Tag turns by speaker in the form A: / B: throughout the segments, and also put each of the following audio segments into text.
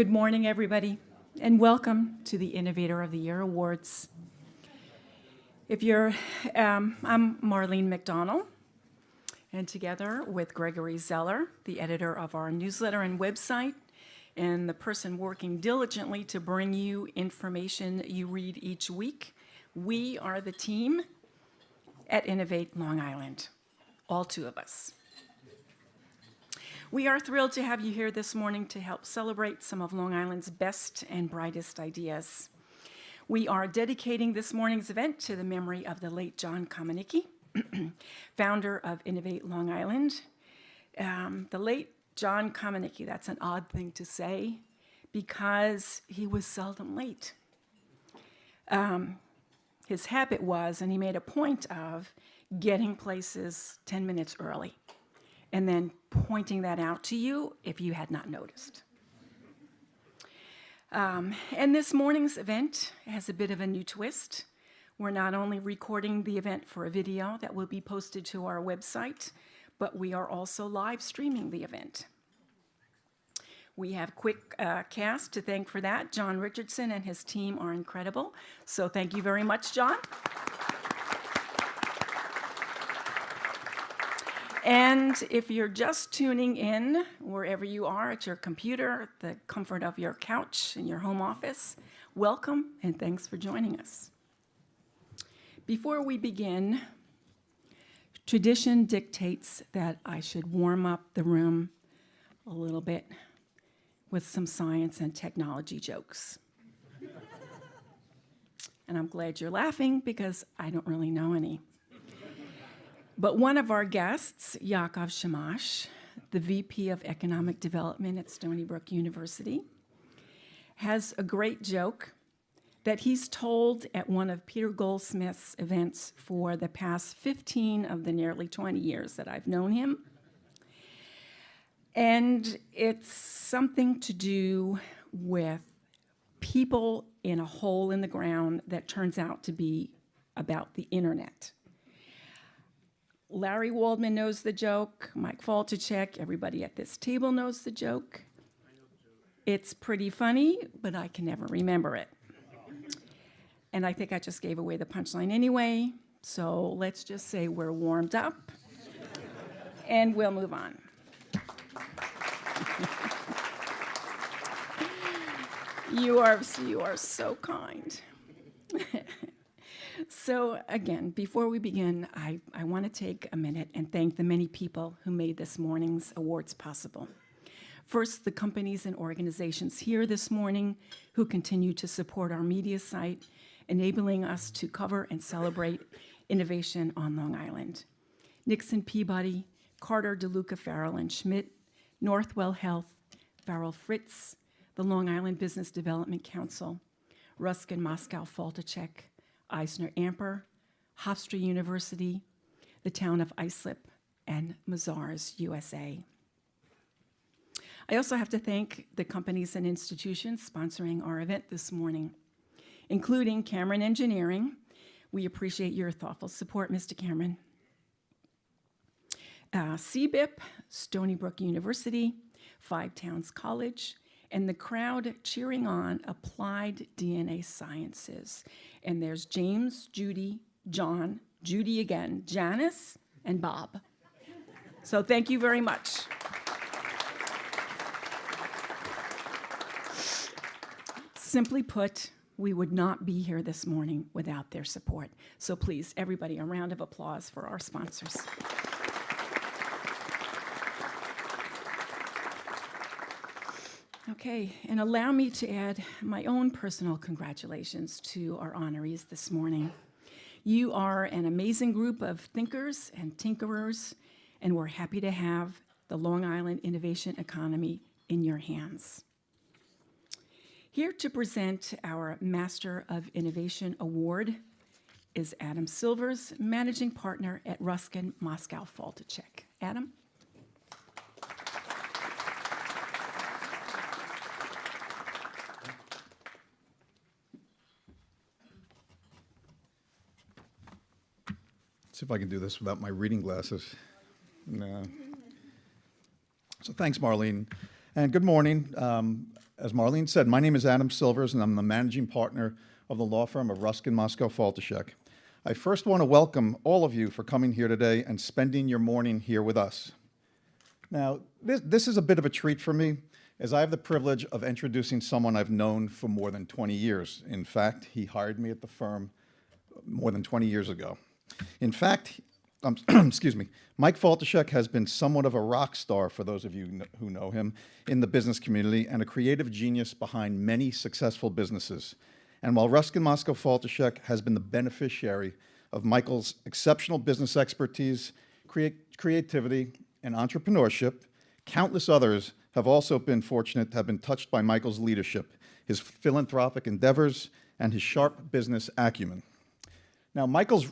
A: Good morning, everybody, and welcome to the Innovator of the Year Awards. I'm Marlene McDonald, and together with Gregory Zeller, the editor of our newsletter and website, and the person working diligently to bring you information you read each week, we are the team at Innovate Long Island, all two of us. We are thrilled to have you here this morning to help celebrate some of Long Island's best and brightest ideas. We are dedicating this morning's event to the memory of the late John Komanicki, founder of Innovate Long Island. The late John Komanicki, that's an odd thing to say because he was seldom late. His habit was, and he made a point of, getting places 10 minutes early and then pointing that out to you if you had not noticed. And this morning's event has a bit of a new twist. We're not only recording the event for a video that will be posted to our website, but we are also live streaming the event. We have Quick Cast to thank for that. John Richardson and his team are incredible. So thank you very much, John. And if you're just tuning in, wherever you are, at your computer, the comfort of your couch in your home office, welcome and thanks for joining us. Before we begin, tradition dictates that I should warm up the room a little bit with some science and technology jokes. And I'm glad you're laughing because I don't really know any. But one of our guests, Yakov Shamash, the VP of Economic Development at Stony Brook University, has a great joke that he's told at one of Peter Goldsmith's events for the past 15 of the nearly 20 years that I've known him. And it's something to do with people in a hole in the ground that turns out to be about the internet. Larry Waldman knows the joke, Mike Faltacek, everybody at this table knows the joke. I know the joke. It's pretty funny, but I can never remember it. And I think I just gave away the punchline anyway, so let's just say we're warmed up, and we'll move on. You are so kind. So again, before we begin, I want to take a minute and thank the many people who made this morning's awards possible. First, the companies and organizations here this morning who continue to support our media site, enabling us to cover and celebrate innovation on Long Island. Nixon Peabody, Carter, DeLuca, Farrell, and Schmidt, Northwell Health, Farrell Fritz, the Long Island Business Development Council, Ruskin Moscow Faltacek, Eisner Amper, Hofstra University, the town of Islip, and Mazars USA. I also have to thank the companies and institutions sponsoring our event this morning, including Cameron Engineering. We appreciate your thoughtful support, Mr. Cameron. CBIP, Stony Brook University, Five Towns College, and the crowd cheering on Applied DNA Sciences. And there's James, Judy, John, Judy again, Janice, and Bob. So thank you very much. Simply put, we would not be here this morning without their support. So please, everybody, a round of applause for our sponsors. Okay, and allow me to add my own personal congratulations to our honorees this morning. You are an amazing group of thinkers and tinkerers, and we're happy to have the Long Island innovation economy in your hands. Here to present our Master of Innovation Award is Adam Silvers, Managing Partner at Ruskin Moscow Faltacek. Adam?
B: See if I can do this without my reading glasses. No. So thanks, Marlene, and good morning. As Marlene said, my name is Adam Silvers, and I'm the managing partner of the law firm of Ruskin Moscow Faltashek. I first want to welcome all of you for coming here today and spending your morning here with us. Now, this is a bit of a treat for me, as I have the privilege of introducing someone I've known for more than 20 years. In fact, he hired me at the firm more than 20 years ago. In fact, excuse me, Mike Faltashek has been somewhat of a rock star, for those of you who know him, in the business community and a creative genius behind many successful businesses. And while Ruskin Moscow Faltashek has been the beneficiary of Michael's exceptional business expertise, creativity, and entrepreneurship, countless others have also been fortunate to have been touched by Michael's leadership, his philanthropic endeavors, and his sharp business acumen. Now, Michael's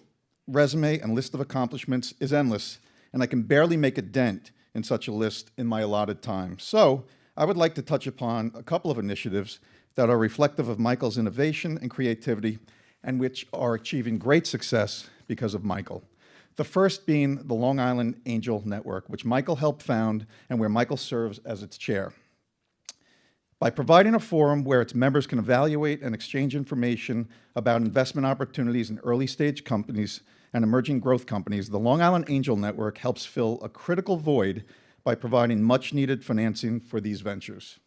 B: resume and list of accomplishments is endless, and I can barely make a dent in such a list in my allotted time. So I would like to touch upon a couple of initiatives that are reflective of Michael's innovation and creativity and which are achieving great success because of Michael. The first being the Long Island Angel Network, which Michael helped found and where Michael serves as its chair. By providing a forum where its members can evaluate and exchange information about investment opportunities in early-stage companies and emerging growth companies, the Long Island Angel Network helps fill a critical void by providing much-needed financing for these ventures.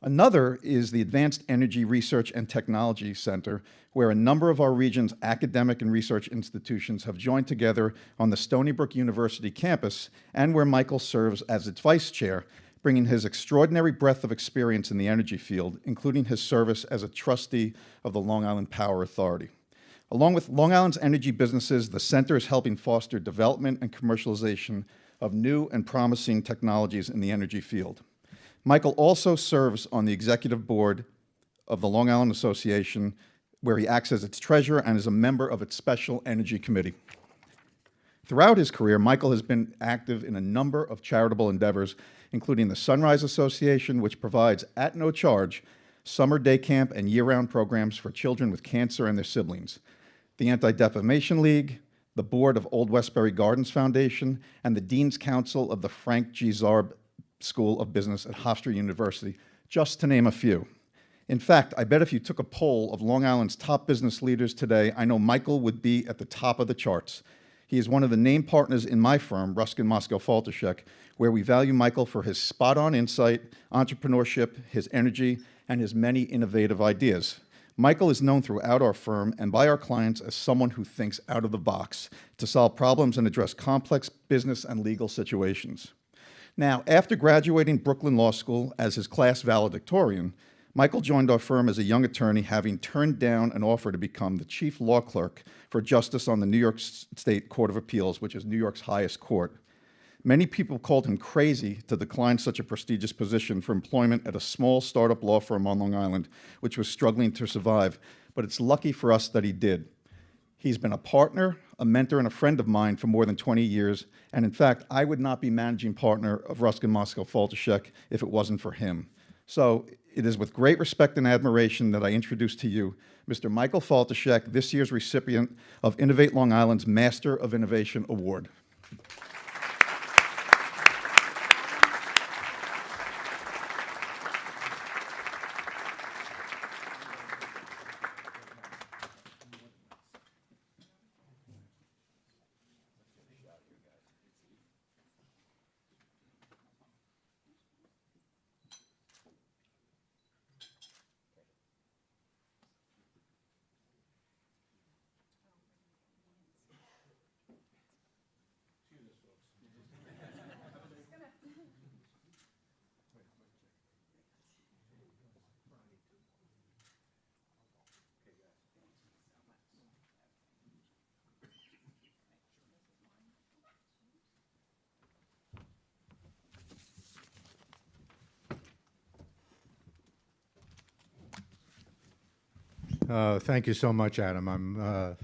B: Another is the Advanced Energy Research and Technology Center, where a number of our region's academic and research institutions have joined together on the Stony Brook University campus, and where Michael serves as its vice chair, bringing his extraordinary breadth of experience in the energy field, including his service as a trustee of the Long Island Power Authority. Along with Long Island's energy businesses, the center is helping foster development and commercialization of new and promising technologies in the energy field. Michael also serves on the executive board of the Long Island Association, where he acts as its treasurer and is a member of its special energy committee. Throughout his career, Michael has been active in a number of charitable endeavors, including the Sunrise Association, which provides, at no charge, summer day camp and year-round programs for children with cancer and their siblings, the Anti-Defamation League, the board of Old Westbury Gardens Foundation, and the Dean's Council of the Frank G. Zarb School of Business at Hofstra University, just to name a few. In fact, I bet if you took a poll of Long Island's top business leaders today, I know Michael would be at the top of the charts. He is one of the named partners in my firm, Ruskin Moscow Faltashek, where we value Michael for his spot-on insight, entrepreneurship, his energy, and his many innovative ideas. Michael is known throughout our firm and by our clients as someone who thinks out of the box to solve problems and address complex business and legal situations. Now, after graduating Brooklyn Law School as his class valedictorian, Michael joined our firm as a young attorney, having turned down an offer to become the chief law clerk for justice on the New York State Court of Appeals, which is New York's highest court. Many people called him crazy to decline such a prestigious position for employment at a small startup law firm on Long Island, which was struggling to survive, but it's lucky for us that he did. He's been a partner, a mentor, and a friend of mine for more than 20 years, and in fact, I would not be managing partner of Ruskin Moscow Faltashek if it wasn't for him. So it is with great respect and admiration that I introduce to you Mr. Michael Faltashek, this year's recipient of Innovate Long Island's Master of Innovation Award.
C: Thank you so much, Adam. I'm,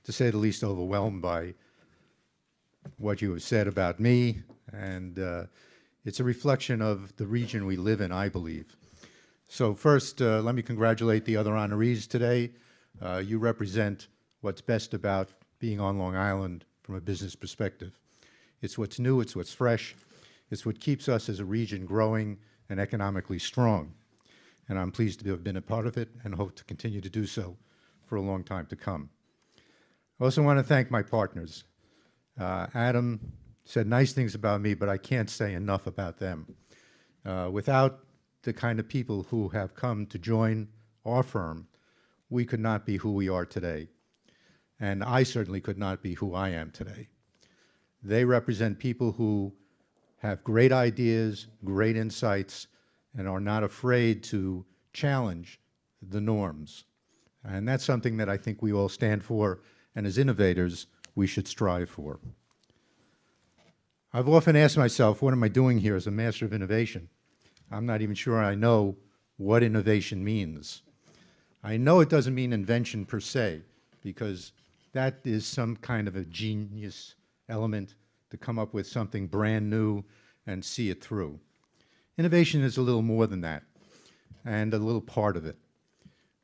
C: to say the least, overwhelmed by what you have said about me, and it's a reflection of the region we live in, I believe. So first, let me congratulate the other honorees today. You represent what's best about being on Long Island from a business perspective. It's what's new, it's what's fresh, it's what keeps us as a region growing and economically strong. and I'm pleased to have been a part of it and hope to continue to do so for a long time to come. I also want to thank my partners. Adam said nice things about me, but I can't say enough about them. Without the kind of people who have come to join our firm, we could not be who we are today. And I certainly could not be who I am today. They represent people who have great ideas, great insights, and are not afraid to challenge the norms. And that's something that I think we all stand for, and as innovators, we should strive for. I've often asked myself, what am I doing here as a master of innovation? I'm not even sure I know what innovation means. I know it doesn't mean invention per se, because that is some kind of a genius element to come up with something brand new and see it through. Innovation is a little more than that, and a little part of it.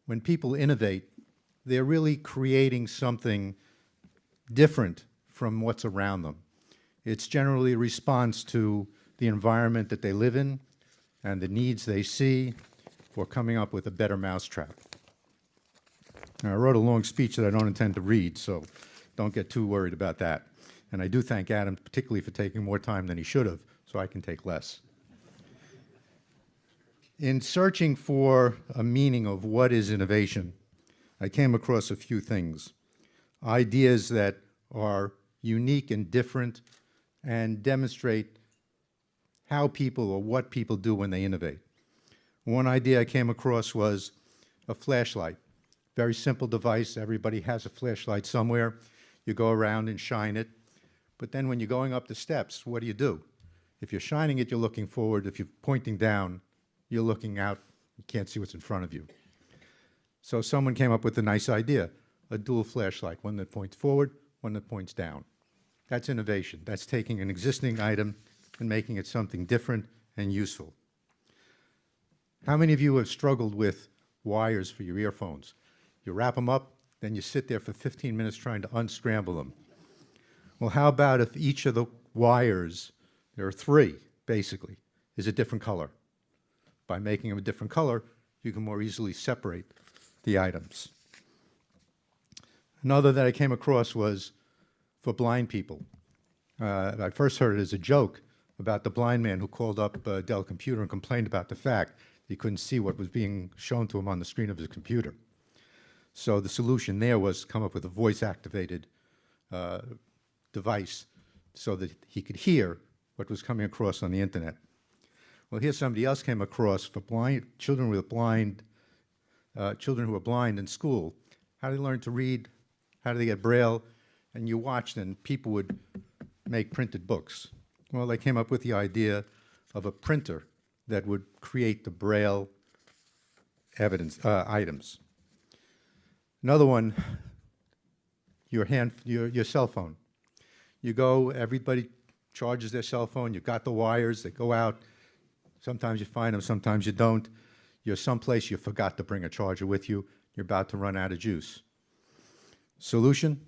C: When people innovate, they're really creating something different from what's around them. It's generally a response to the environment that they live in and the needs they see, or coming up with a better mousetrap. Now, I wrote a long speech that I don't intend to read, so don't get too worried about that. And I do thank Adam particularly for taking more time than he should have, so I can take less. In searching for a meaning of what is innovation, I came across a few things. Ideas that are unique and different and demonstrate how people or what people do when they innovate. One idea I came across was a flashlight. Very simple device. Everybody has a flashlight somewhere. You go around and shine it. But then when you're going up the steps, what do? If you're shining it, you're looking forward. If you're pointing down, you're looking out. You can't see what's in front of you. So someone came up with a nice idea, a dual flashlight, one that points forward, one that points down. That's innovation. That's taking an existing item and making it something different and useful. How many of you have struggled with wires for your earphones? You wrap them up, then you sit there for 15 minutes trying to unscramble them. Well, how about if each of the wires, there are 3 basically, is a different color? By making them a different color, you can more easily separate the items. Another that I came across was for blind people. I first heard it as a joke about the blind man who called up Dell Computer and complained about the fact he couldn't see what was being shown to him on the screen of his computer. So the solution there was to come up with a voice-activated device so that he could hear what was coming across on the internet. Well, here somebody else came across for children who are blind in school. How do they learn to read? How do they get Braille? And you watched, and people would make printed books. Well, they came up with the idea of a printer that would create the Braille items. Another one, your cell phone. You go, everybody charges their cell phone, you've got the wires, they go out. Sometimes you find them, sometimes you don't. You're someplace you forgot to bring a charger with you. You're about to run out of juice. Solution?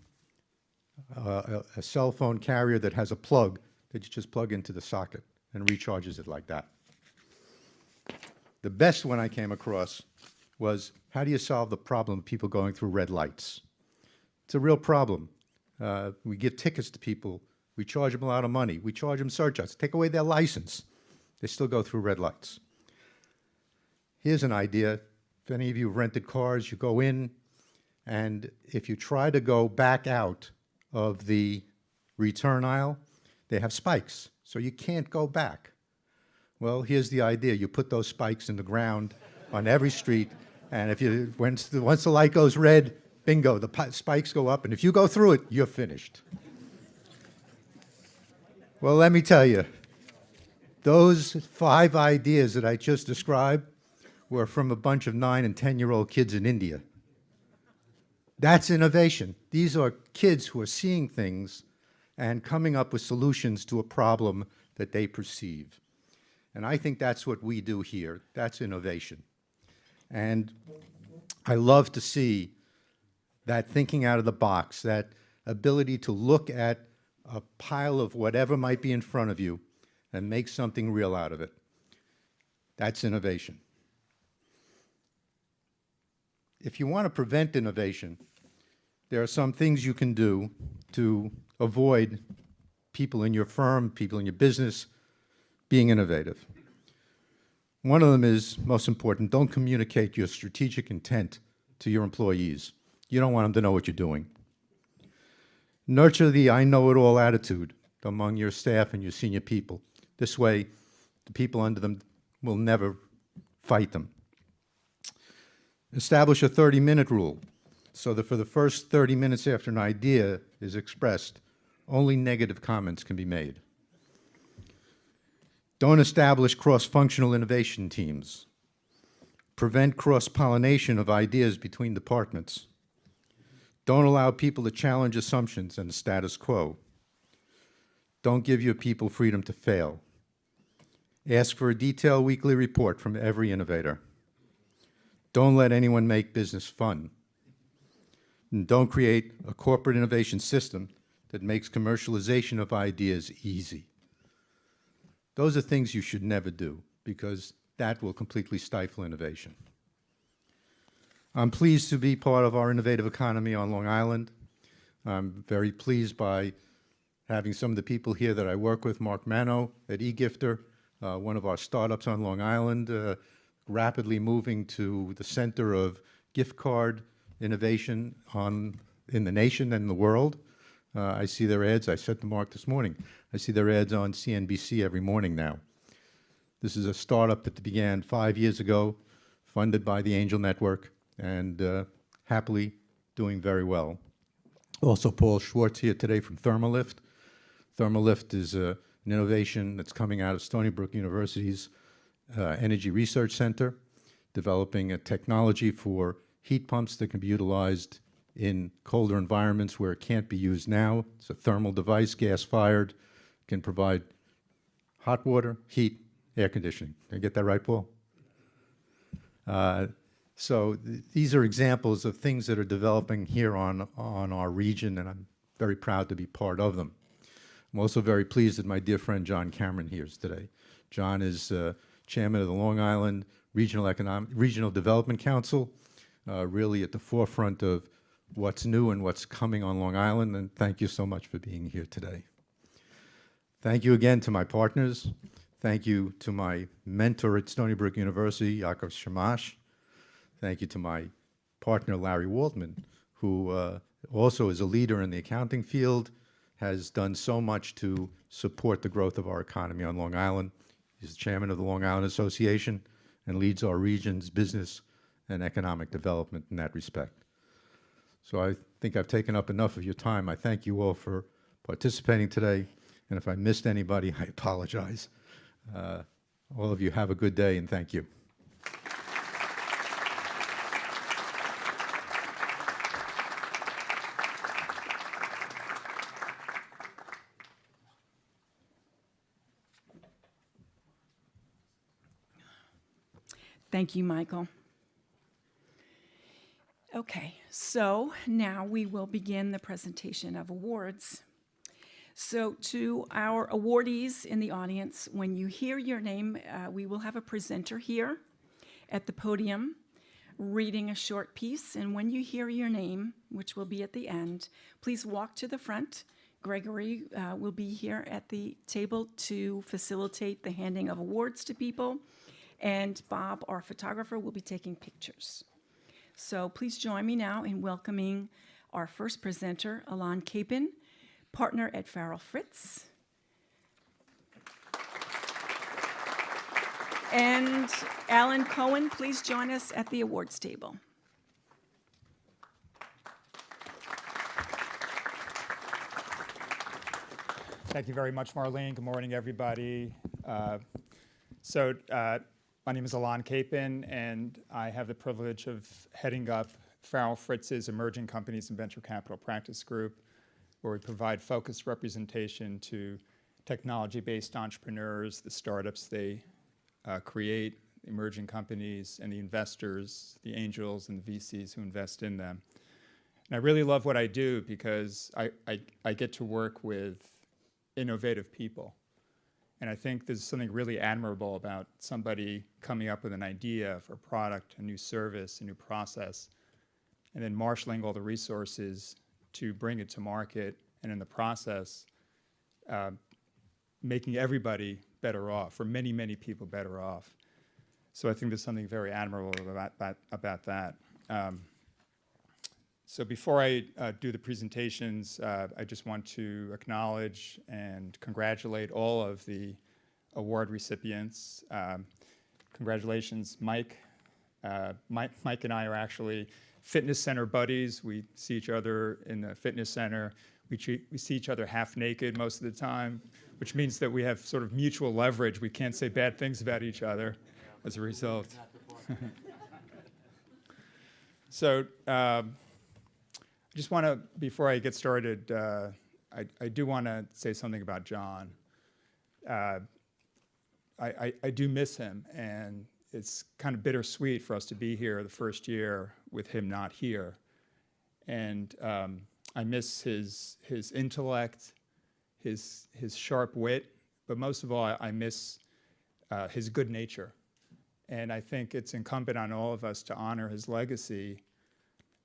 C: A cell phone carrier that has a plug that you just plug into the socket and recharges it like that. The best one I came across was, how do you solve the problem of people going through red lights? It's a real problem. We give tickets to people. We charge them a lot of money. We charge them surcharges. Take away their license. They still go through red lights. Here's an idea. If any of you have rented cars, you go in, and if you try to go back out of the return aisle, they have spikes, so you can't go back. Well, here's the idea. You put those spikes in the ground on every street, and once the light goes red, bingo, the spikes go up, and if you go through it, you're finished. Well, let me tell you, those 5 ideas that I just described were from a bunch of 9- and 10-year-old kids in India. That's innovation. These are kids who are seeing things and coming up with solutions to a problem that they perceive. And I think that's what we do here. That's innovation. And I love to see that thinking out of the box, that ability to look at a pile of whatever might be in front of you and make something real out of it. That's innovation. if you want to prevent innovation, there are some things you can do to avoid people in your firm, people in your business being innovative. One of them is, most important, don't communicate your strategic intent to your employees. You don't want them to know what you're doing. Nurture the I know it all attitude among your staff and your senior people. This way, the people under them will never fight them. Establish a 30-minute rule so that for the first 30 minutes after an idea is expressed, only negative comments can be made. Don't establish cross-functional innovation teams. Prevent cross-pollination of ideas between departments. Don't allow people to challenge assumptions and the status quo. Don't give your people freedom to fail. Ask for a detailed weekly report from every innovator. Don't let anyone make business fun. And don't create a corporate innovation system that makes commercialization of ideas easy. Those are things you should never do, because that will completely stifle innovation. I'm pleased to be part of our innovative economy on Long Island. I'm very pleased by having some of the people here that I work with, Mark Mano at eGifter, one of our startups on Long Island, rapidly moving to the center of gift card innovation in the nation and the world. I see their ads. I said to Mark this morning, I see their ads on CNBC every morning now. This is a startup that began 5 years ago, funded by the Angel Network, and happily doing very well. Also, Paul Schwartz here today from Thermolift. Thermolift is an innovation that's coming out of Stony Brook University's Energy Research Center, developing a technology for heat pumps that can be utilized in colder environments where it can't be used now. It's a thermal device, gas-fired, can provide hot water, heat, air conditioning. Did I get that right, Paul? These are examples of things that are developing here on our region, and I'm very proud to be part of them. I'm also very pleased that my dear friend John Cameron here is today. John is chairman of the Long Island Regional Development Council, really at the forefront of what's new and what's coming on Long Island, and thank you so much for being here today. Thank you again to my partners. Thank you to my mentor at Stony Brook University, Yaakov Shamash. Thank you to my partner, Larry Waldman, who also is a leader in the accounting field, has done so much to support the growth of our economy on Long Island. He's the chairman of the Long Island Association and leads our region's business and economic development in that respect. So I think I've taken up enough of your time. I thank you all for participating today, and if I missed anybody, I apologize. All of you have a good day, and thank you.
A: Thank you, Michael. Okay, so now we will begin the presentation of awards. So to our awardees in the audience, when you hear your name, we will have a presenter here at the podium reading a short piece, and when you hear your name, which will be at the end, please walk to the front. Gregory will be here at the table to facilitate the handing of awards to people, and Bob, our photographer, will be taking pictures. So please join me now in welcoming our first presenter, Alon Capin, partner at Farrell Fritz. And Alan Cohen, please join us at the awards table.
D: Thank you very much, Marlene. Good morning, everybody. My name is Alon Capin, and I have the privilege of heading up Farrell Fritz's Emerging Companies and Venture Capital Practice Group, where we provide focused representation to technology-based entrepreneurs, the startups they create, emerging companies, and the investors, the angels and the VCs who invest in them. And I really love what I do because I get to work with innovative people. And I think there's something really admirable about somebody coming up with an idea for a product, a new service, a new process, and then marshaling all the resources to bring it to market, and in the process, making everybody better off, or many, many people better off. So I think there's something very admirable about that. So before I do the presentations, I just want to acknowledge and congratulate all of the award recipients. Congratulations, Mike. Mike and I are actually fitness center buddies. We see each other in the fitness center. We see each other half naked most of the time, which means that we have sort of mutual leverage. We can't say bad things about each other as a result. So I just want to, before I get started, I do want to say something about John. I do miss him, and it's kind of bittersweet for us to be here the first year with him not here. And I miss his intellect, his sharp wit, but most of all, I miss his good nature. And I think it's incumbent on all of us to honor his legacy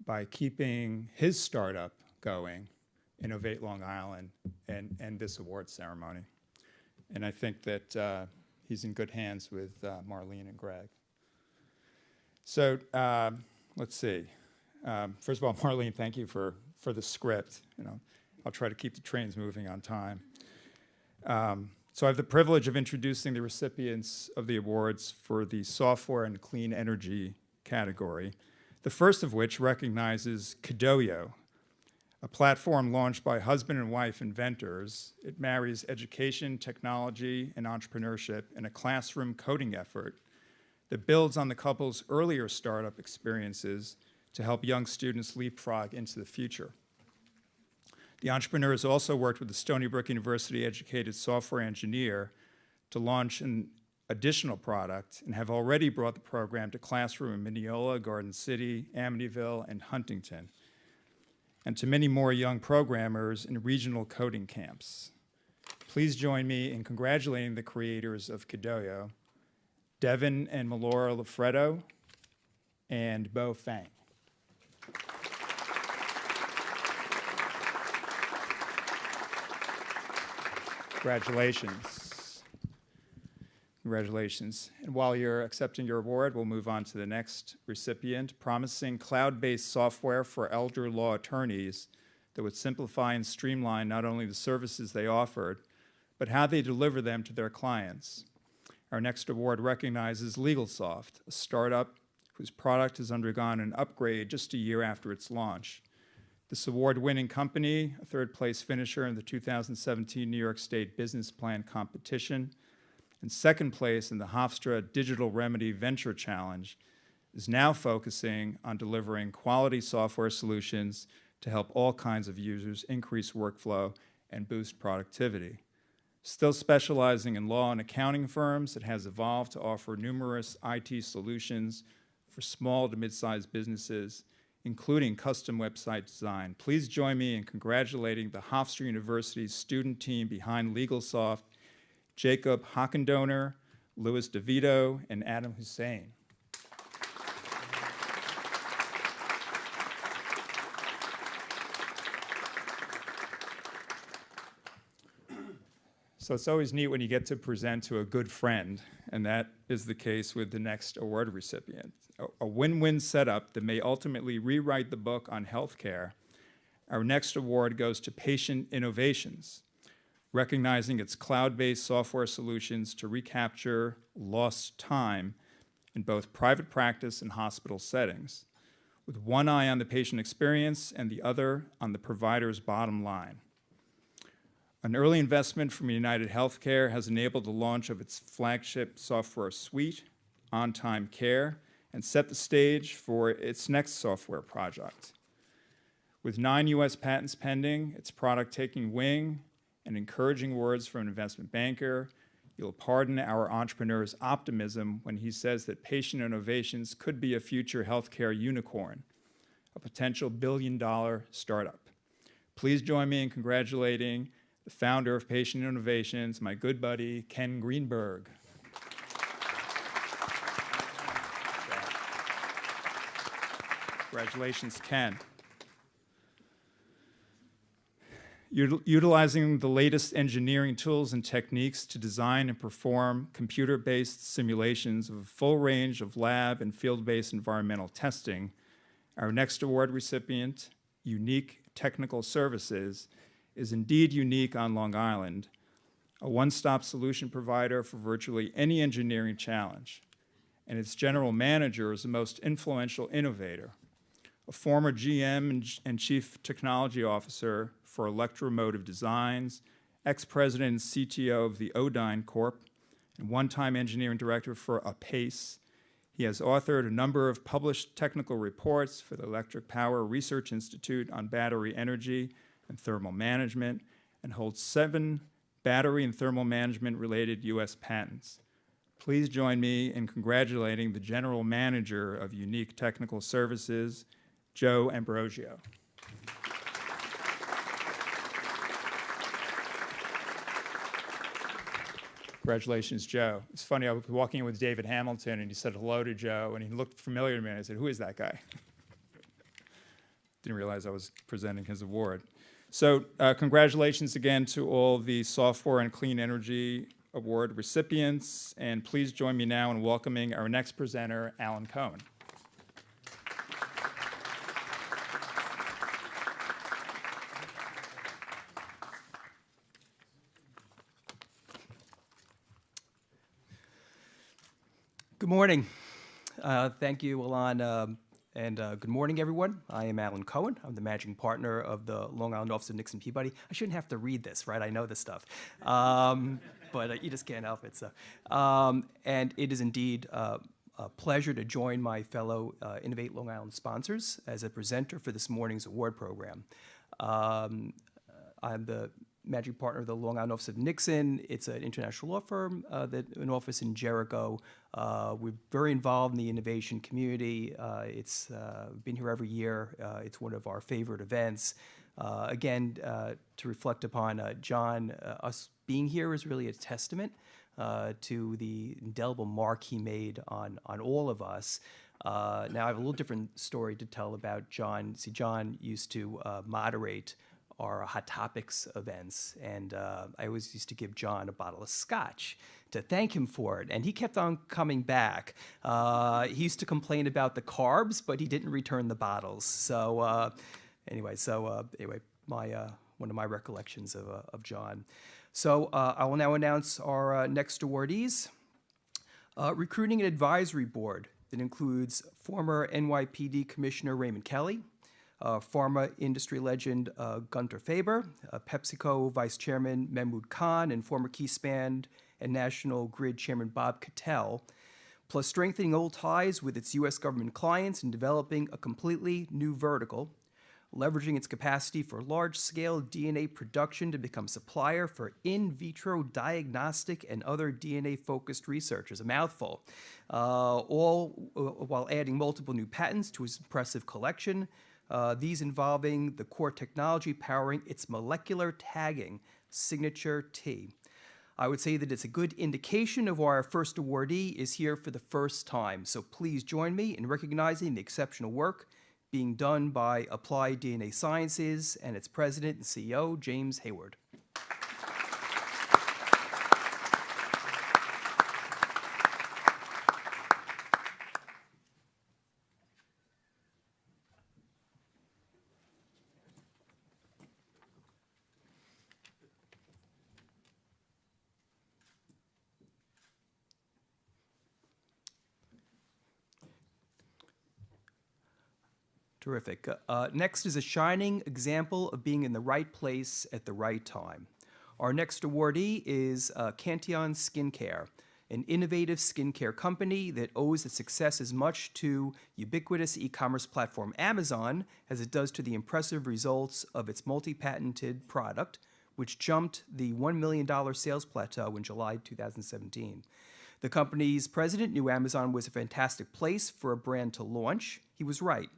D: by keeping his startup going, Innovate Long Island, and this award ceremony. And I think that he's in good hands with Marlene and Greg. So let's see. First of all, Marlene, thank you for the script. I'll try to keep the trains moving on time. So I have the privilege of introducing the recipients of the awards for the software and clean energy category, the first of which recognizes Kidoyo, a platform launched by husband and wife inventors. It marries education, technology, and entrepreneurship in a classroom coding effort that builds on the couple's earlier startup experiences to help young students leapfrog into the future. The entrepreneurs also worked with the Stony Brook University educated software engineer to launch an additional product and have already brought the program to classroom in Mineola, Garden City, Amityville, and Huntington, and to many more young programmers in regional coding camps. Please join me in congratulating the creators of Kidoyo, Devin and Melora Lafredo, and Bo Fang. Congratulations. Congratulations. And while you're accepting your award, we'll move on to the next recipient, promising cloud-based software for elder law attorneys that would simplify and streamline not only the services they offered, but how they deliver them to their clients. Our next award recognizes LegalSoft, a startup whose product has undergone an upgrade just a year after its launch. This award-winning company, a third-place finisher in the 2017 New York State Business Plan competition, and second place in the Hofstra Digital Remedy Venture Challenge, is now focusing on delivering quality software solutions to help all kinds of users increase workflow and boost productivity. Still specializing in law and accounting firms, it has evolved to offer numerous IT solutions for small to mid-sized businesses, including custom website design. Please join me in congratulating the Hofstra University's student team behind LegalSoft, Jacob Hockendoner, Louis DeVito, and Adam Hussein. So it's always neat when you get to present to a good friend, and that is the case with the next award recipient. A win-win setup that may ultimately rewrite the book on healthcare. Our next award goes to Patient Innovations, recognizing its cloud-based software solutions to recapture lost time in both private practice and hospital settings, with one eye on the patient experience and the other on the provider's bottom line. An early investment from United Healthcare has enabled the launch of its flagship software suite, On Time Care, and set the stage for its next software project. With 9 U.S. patents pending, its product taking wing, and encouraging words from an investment banker, you'll pardon our entrepreneur's optimism when he says that Patient Innovations could be a future healthcare unicorn, a potential billion-dollar startup. Please join me in congratulating the founder of Patient Innovations, my good buddy, Ken Greenberg. Congratulations, Ken. Utilizing the latest engineering tools and techniques to design and perform computer-based simulations of a full range of lab and field-based environmental testing, our next award recipient, Unique Technical Services, is indeed unique on Long Island, a one-stop solution provider for virtually any engineering challenge. And its general manager is the most influential innovator, a former GM and Chief Technology Officer for Electromotive Designs, ex-president and CTO of the Odyne Corp., and one-time engineering director for APACE. He has authored a number of published technical reports for the Electric Power Research Institute on battery energy and thermal management, and holds 7 battery and thermal management related U.S. patents. Please join me in congratulating the General Manager of Unique Technical Services, Joe Ambrosio. Congratulations, Joe. It's funny, I was walking in with David Hamilton, and he said hello to Joe, and he looked familiar to me, and I said, who is that guy? Didn't realize I was presenting his award. So congratulations again to all the Software and Clean Energy Award recipients, and please join me now in welcoming our next presenter, Alan Cohen.
E: Good morning. Thank you, Alon, and good morning, everyone. I am Alan Cohen. I'm the managing partner of the Long Island office of Nixon Peabody. I shouldn't have to read this, right? I know this stuff, but you just can't help it. So, and it is indeed a pleasure to join my fellow Innovate Long Island sponsors as a presenter for this morning's award program. I'm the managing partner of the Long Island office of Nixon. It's an international law firm that an office in Jericho. We're very involved in the innovation community. It's been here every year. It's one of our favorite events. Again, to reflect upon John, us being here is really a testament to the indelible mark he made on all of us. Now, I have a little different story to tell about John. See, John used to moderate our Hot Topics events, and I always used to give John a bottle of scotch to thank him for it, and he kept on coming back. He used to complain about the carbs, but he didn't return the bottles. So anyway, my one of my recollections of John. So I will now announce our next awardees. Recruiting an advisory board that includes former NYPD Commissioner Raymond Kelly, pharma industry legend Gunter Faber, PepsiCo Vice Chairman Mahmood Khan, and former Keyspan and National Grid Chairman Bob Cattell, plus strengthening old ties with its U.S. government clients and developing a completely new vertical, leveraging its capacity for large-scale DNA production to become supplier for in vitro diagnostic and other DNA-focused research. Is a mouthful. All while adding multiple new patents to its impressive collection, these involving the core technology powering its molecular tagging signature T. I would say that it's a good indication of why our first awardee is here for the first time. So please join me in recognizing the exceptional work being done by Applied DNA Sciences and its president and CEO, James Hayward. Terrific. Next is a shining example of being in the right place at the right time. Our next awardee is Cantillon Skincare, an innovative skincare company that owes its success as much to ubiquitous e-commerce platform Amazon as it does to the impressive results of its multi-patented product, which jumped the $1 million sales plateau in July 2017. The company's president knew Amazon was a fantastic place for a brand to launch. He was right.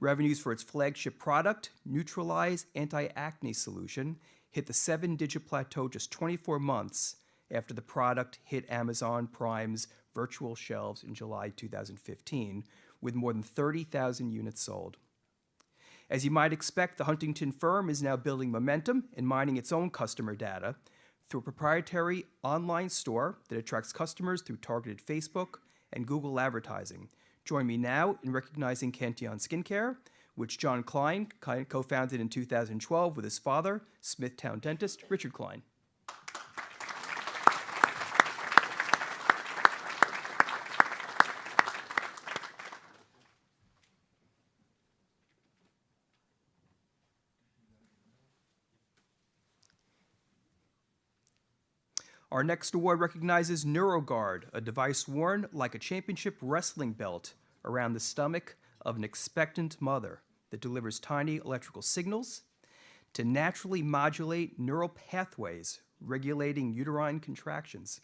E: Revenues for its flagship product, Neutralize Anti-Acne Solution, hit the 7-digit plateau just 24 months after the product hit Amazon Prime's virtual shelves in July 2015, with more than 30,000 units sold. As you might expect, the Huntington firm is now building momentum and mining its own customer data through a proprietary online store that attracts customers through targeted Facebook and Google advertising. Join me now in recognizing Cantillon Skincare, which John Klein co-founded in 2012 with his father, Smithtown dentist Richard Klein. Our next award recognizes NeuroGuard, a device worn like a championship wrestling belt around the stomach of an expectant mother that delivers tiny electrical signals to naturally modulate neural pathways regulating uterine contractions.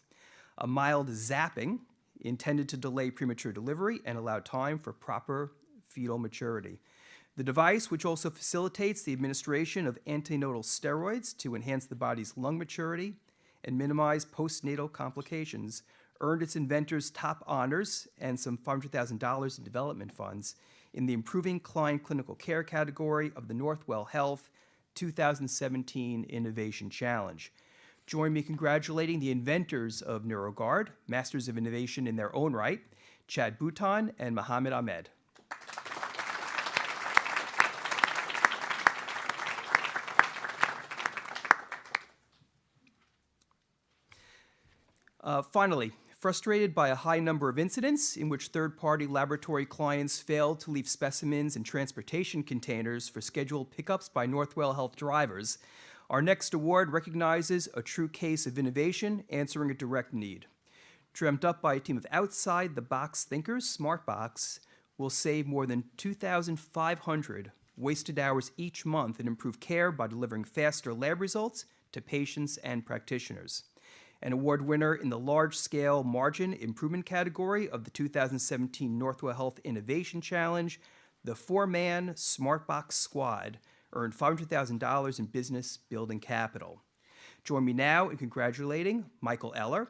E: A mild zapping intended to delay premature delivery and allow time for proper fetal maturity. The device, which also facilitates the administration of antenatal steroids to enhance the body's lung maturity and minimize postnatal complications, earned its inventors top honors and some $500,000 in development funds in the Improving Client Clinical Care category of the Northwell Health 2017 Innovation Challenge. Join me congratulating the inventors of NeuroGuard, masters of innovation in their own right, Chad Bhutan and Mohammed Ahmed. Finally, frustrated by a high number of incidents in which third-party laboratory clients failed to leave specimens in transportation containers for scheduled pickups by Northwell Health drivers, our next award recognizes a true case of innovation answering a direct need. Dreamt up by a team of outside-the-box thinkers, SmartBox will save more than 2,500 wasted hours each month and improve care by delivering faster lab results to patients and practitioners. An award winner in the large-scale margin improvement category of the 2017 Northwell Health Innovation Challenge, the four-man SmartBox Squad earned $500,000 in business building capital. Join me now in congratulating Michael Eller,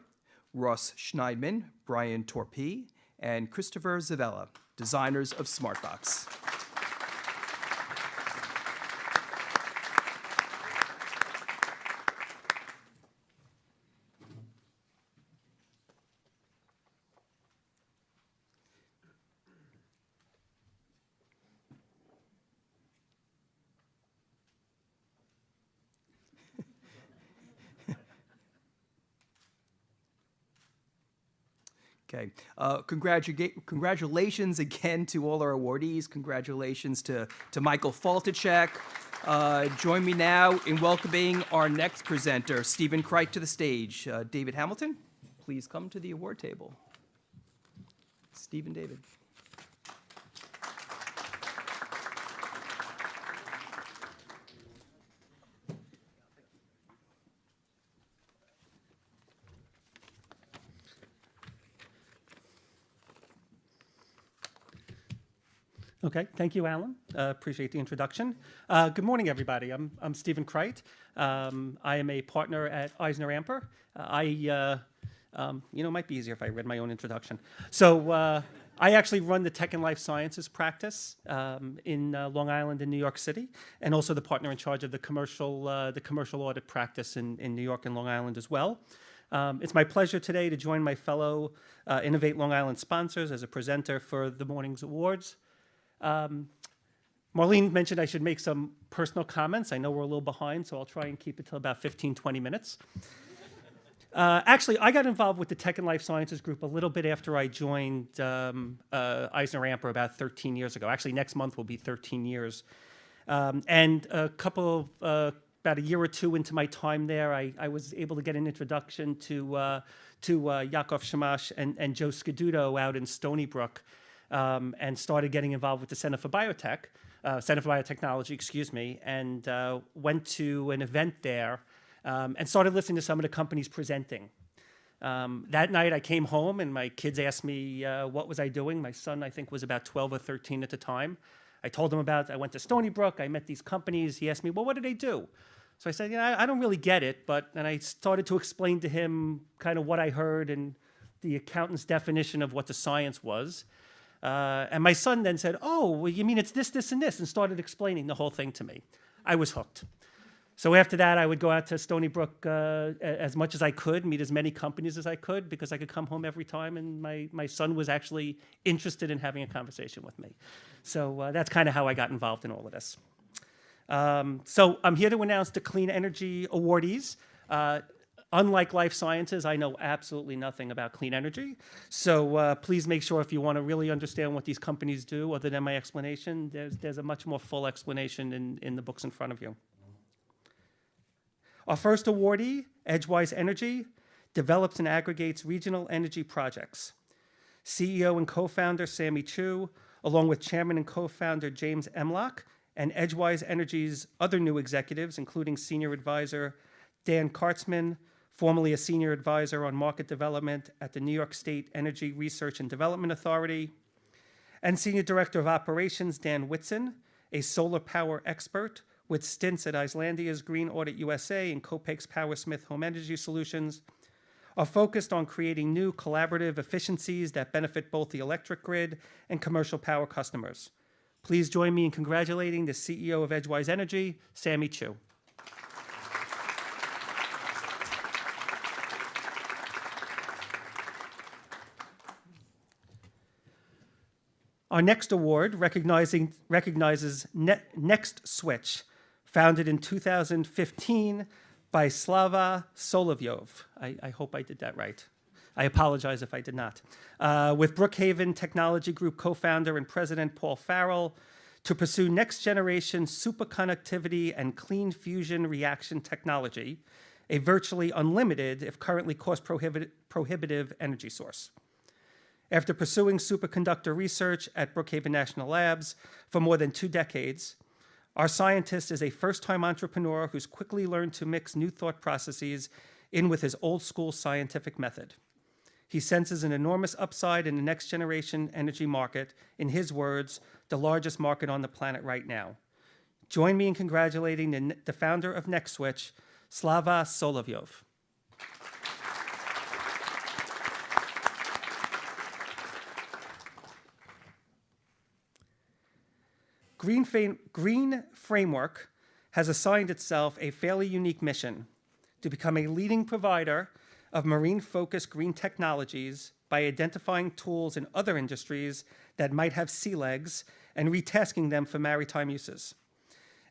E: Ross Schneidman, Brian Torpey, and Christopher Zavella, designers of SmartBox. Okay. Congratulations again to all our awardees. Congratulations to Michael Faltichek. Join me now in welcoming our next presenter, Stephen Crite, to the stage. David Hamilton, please come to the award table. Stephen, David.
F: Okay, thank you, Alan. Appreciate the introduction. Good morning, everybody. I'm Stephen Crite. I am a partner at Eisner Amper. It might be easier if I read my own introduction. So I actually run the tech and life sciences practice in Long Island and New York City, and also the partner in charge of the commercial audit practice in New York and Long Island as well. It's my pleasure today to join my fellow Innovate Long Island sponsors as a presenter for the morning's awards. Marlene mentioned I should make some personal comments. I know we're a little behind, so I'll try and keep it till about 15, 20 minutes. Actually, I got involved with the Tech and Life Sciences group a little bit after I joined Eisner Amper about 13 years ago. Actually, next month will be 13 years. And about a year or two into my time there, I was able to get an introduction to Yakov Shamash and Joe Scaduto out in Stony Brook. And started getting involved with the Center for Biotechnology, and went to an event there and started listening to some of the companies presenting. That night I came home and my kids asked me what was I doing. My son, I think, was about 12 or 13 at the time. I told him I went to Stony Brook, I met these companies. He asked me, well, what do they do? So I said, I don't really get it, and I started to explain to him kind of what I heard and the accountant's definition of what the science was. And my son then said, oh, well, you mean it's this, this, and this, and started explaining the whole thing to me. I was hooked. So after that, I would go out to Stony Brook as much as I could, meet as many companies as I could, because I could come home every time, and my son was actually interested in having a conversation with me. So that's kind of how I got involved in all of this. So I'm here to announce the Clean Energy Awardees. Unlike life sciences, I know absolutely nothing about clean energy. So please make sure if you want to really understand what these companies do, other than my explanation, there's a much more full explanation in the books in front of you. Our first awardee, Edgewise Energy, develops and aggregates regional energy projects. CEO and co-founder Sammy Chu, along with chairman and co-founder James Emlock, and Edgewise Energy's other new executives, including senior advisor Dan Kartzman, formerly a senior advisor on market development at the New York State Energy Research and Development Authority, and senior director of operations Dan Whitson, a solar power expert with stints at Icelandia's Green Audit USA and Copake's Powersmith Home Energy Solutions, are focused on creating new collaborative efficiencies that benefit both the electric grid and commercial power customers. Please join me in congratulating the CEO of Edgewise Energy, Sammy Chu. Our next award recognizes Next Switch, founded in 2015 by Slava Solovyov. I hope I did that right. I apologize if I did not. With Brookhaven Technology Group co-founder and president Paul Farrell, to pursue next-generation superconductivity and clean fusion reaction technology, a virtually unlimited, if currently cost-prohibitive energy source. After pursuing superconductor research at Brookhaven National Labs for more than 2 decades, our scientist is a first-time entrepreneur who's quickly learned to mix new thought processes in with his old-school scientific method. He senses an enormous upside in the next-generation energy market, in his words, the largest market on the planet right now. Join me in congratulating the founder of NextSwitch, Slava Solovyov. Green Framework has assigned itself a fairly unique mission to become a leading provider of marine-focused green technologies by identifying tools in other industries that might have sea legs and retasking them for maritime uses.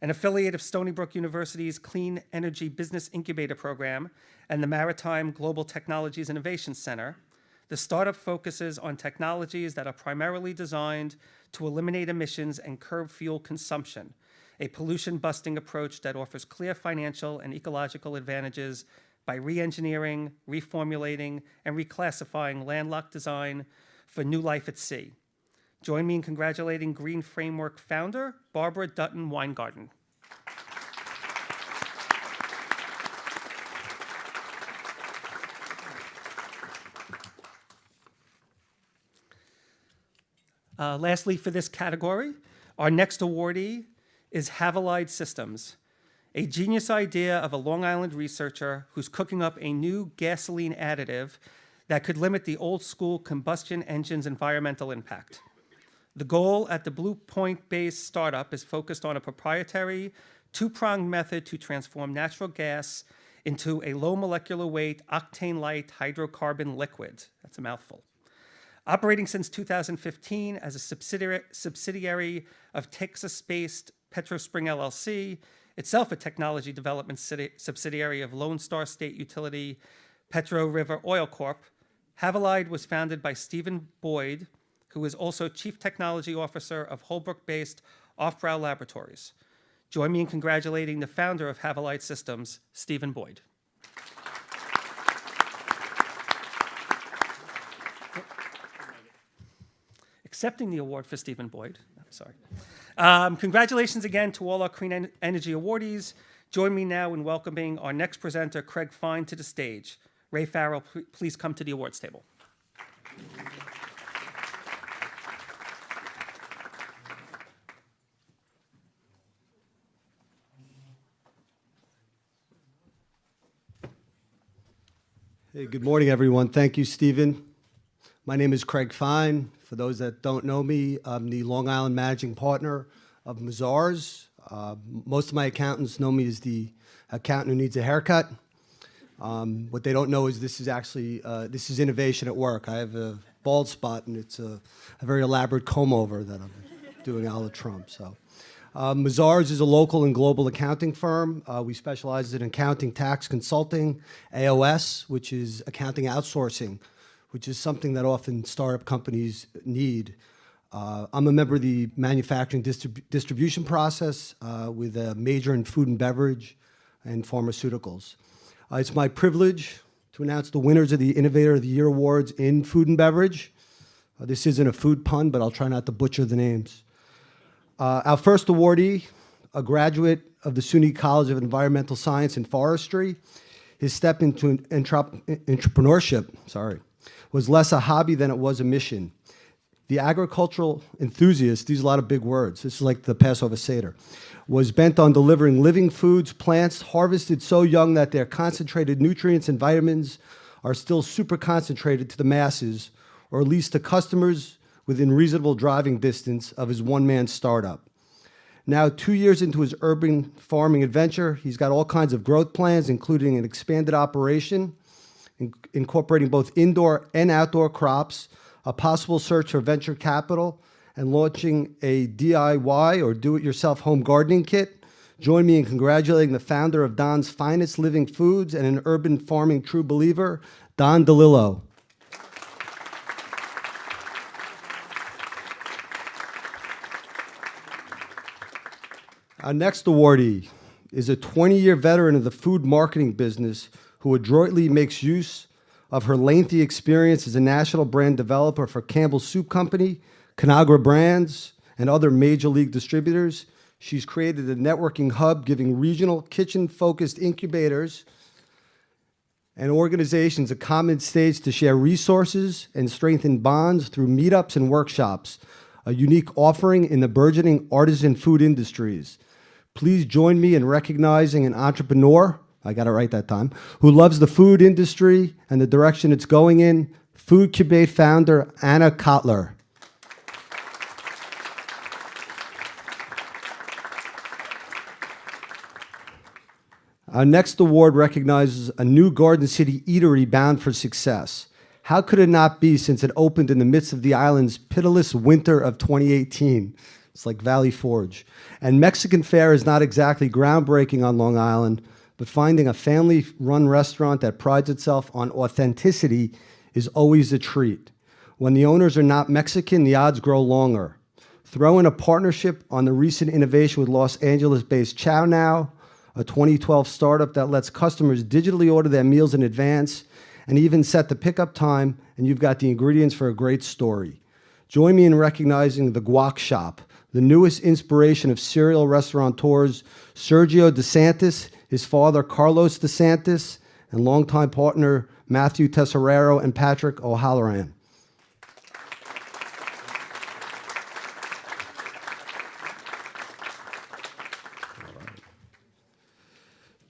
F: An affiliate of Stony Brook University's Clean Energy Business Incubator Program and the Maritime Global Technologies Innovation Center, the startup focuses on technologies that are primarily designed to eliminate emissions and curb fuel consumption, a pollution-busting approach that offers clear financial and ecological advantages by re-engineering, reformulating, and reclassifying landlocked design for new life at sea. Join me in congratulating Green Framework founder, Barbara Dutton Weingarten. Lastly, for this category, our next awardee is Havelide Systems, a genius idea of a Long Island researcher who's cooking up a new gasoline additive that could limit the old-school combustion engine's environmental impact. The goal at the Blue Point-based startup is focused on a proprietary, 2-pronged method to transform natural gas into a low molecular weight, octane-light hydrocarbon liquid. That's a mouthful. Operating since 2015 as a subsidiary of Texas-based PetroSpring LLC, itself a technology development subsidiary of Lone Star State Utility Petro River Oil Corp., Havelide was founded by Stephen Boyd, who is also Chief Technology Officer of Holbrook-based Off-Brow Laboratories. Join me in congratulating the founder of Havelide Systems, Stephen Boyd. Accepting the award for Stephen Boyd. I'm sorry. Congratulations again to all our Clean Energy awardees. Join me now in welcoming our next presenter, Craig Fine, to the stage. Ray Farrell, please come to the awards table.
G: Hey, good morning, everyone. Thank you, Stephen. My name is Craig Fine. For those that don't know me, I'm the Long Island managing partner of Mazars. Most of my accountants know me as the accountant who needs a haircut. What they don't know is this is actually this is innovation at work. I have a bald spot, and it's a very elaborate comb over that I'm doing a la Trump. So, Mazars is a local and global accounting firm. We specialize in accounting, tax consulting, AOS, which is accounting outsourcing, which is something that often startup companies need. I'm a member of the manufacturing distribution process with a major in food and beverage and pharmaceuticals. It's my privilege to announce the winners of the Innovator of the Year Awards in food and beverage. This isn't a food pun, but I'll try not to butcher the names. Our first awardee, a graduate of the SUNY College of Environmental Science and Forestry, his step into entrepreneurship, was less a hobby than it was a mission. The agricultural enthusiast, these are a lot of big words, this is like the Passover Seder, was bent on delivering living foods, plants harvested so young that their concentrated nutrients and vitamins are still super concentrated to the masses, or at least to customers within reasonable driving distance of his one-man startup. Now, 2 years into his urban farming adventure, he's got all kinds of growth plans, including an expanded operation, incorporating both indoor and outdoor crops, a possible search for venture capital, and launching a DIY or do-it-yourself home gardening kit. Join me in congratulating the founder of Don's Finest Living Foods and an urban farming true believer, Don DeLillo. Our next awardee is a 20-year veteran of the food marketing business who adroitly makes use of her lengthy experience as a national brand developer for Campbell's Soup Company, Conagra Brands, and other major league distributors. She's created a networking hub giving regional kitchen-focused incubators and organizations a common stage to share resources and strengthen bonds through meetups and workshops, a unique offering in the burgeoning artisan food industries. Please join me in recognizing an entrepreneur, I got it right that time, who loves the food industry and the direction it's going in, Food Cubate founder Anna Kotler. Our next award recognizes a new Garden City eatery bound for success. How could it not be, since it opened in the midst of the island's pitiless winter of 2018? It's like Valley Forge. And Mexican fare is not exactly groundbreaking on Long Island, but finding a family-run restaurant that prides itself on authenticity is always a treat. When the owners are not Mexican, the odds grow longer. Throw in a partnership on the recent innovation with Los Angeles-based Chow Now, a 2012 startup that lets customers digitally order their meals in advance and even set the pickup time, and you've got the ingredients for a great story. Join me in recognizing the Guac Shop, the newest inspiration of serial restaurateurs Sergio DeSantis, his father Carlos DeSantis, and longtime partner Matthew Tesserero and Patrick O'Halloran.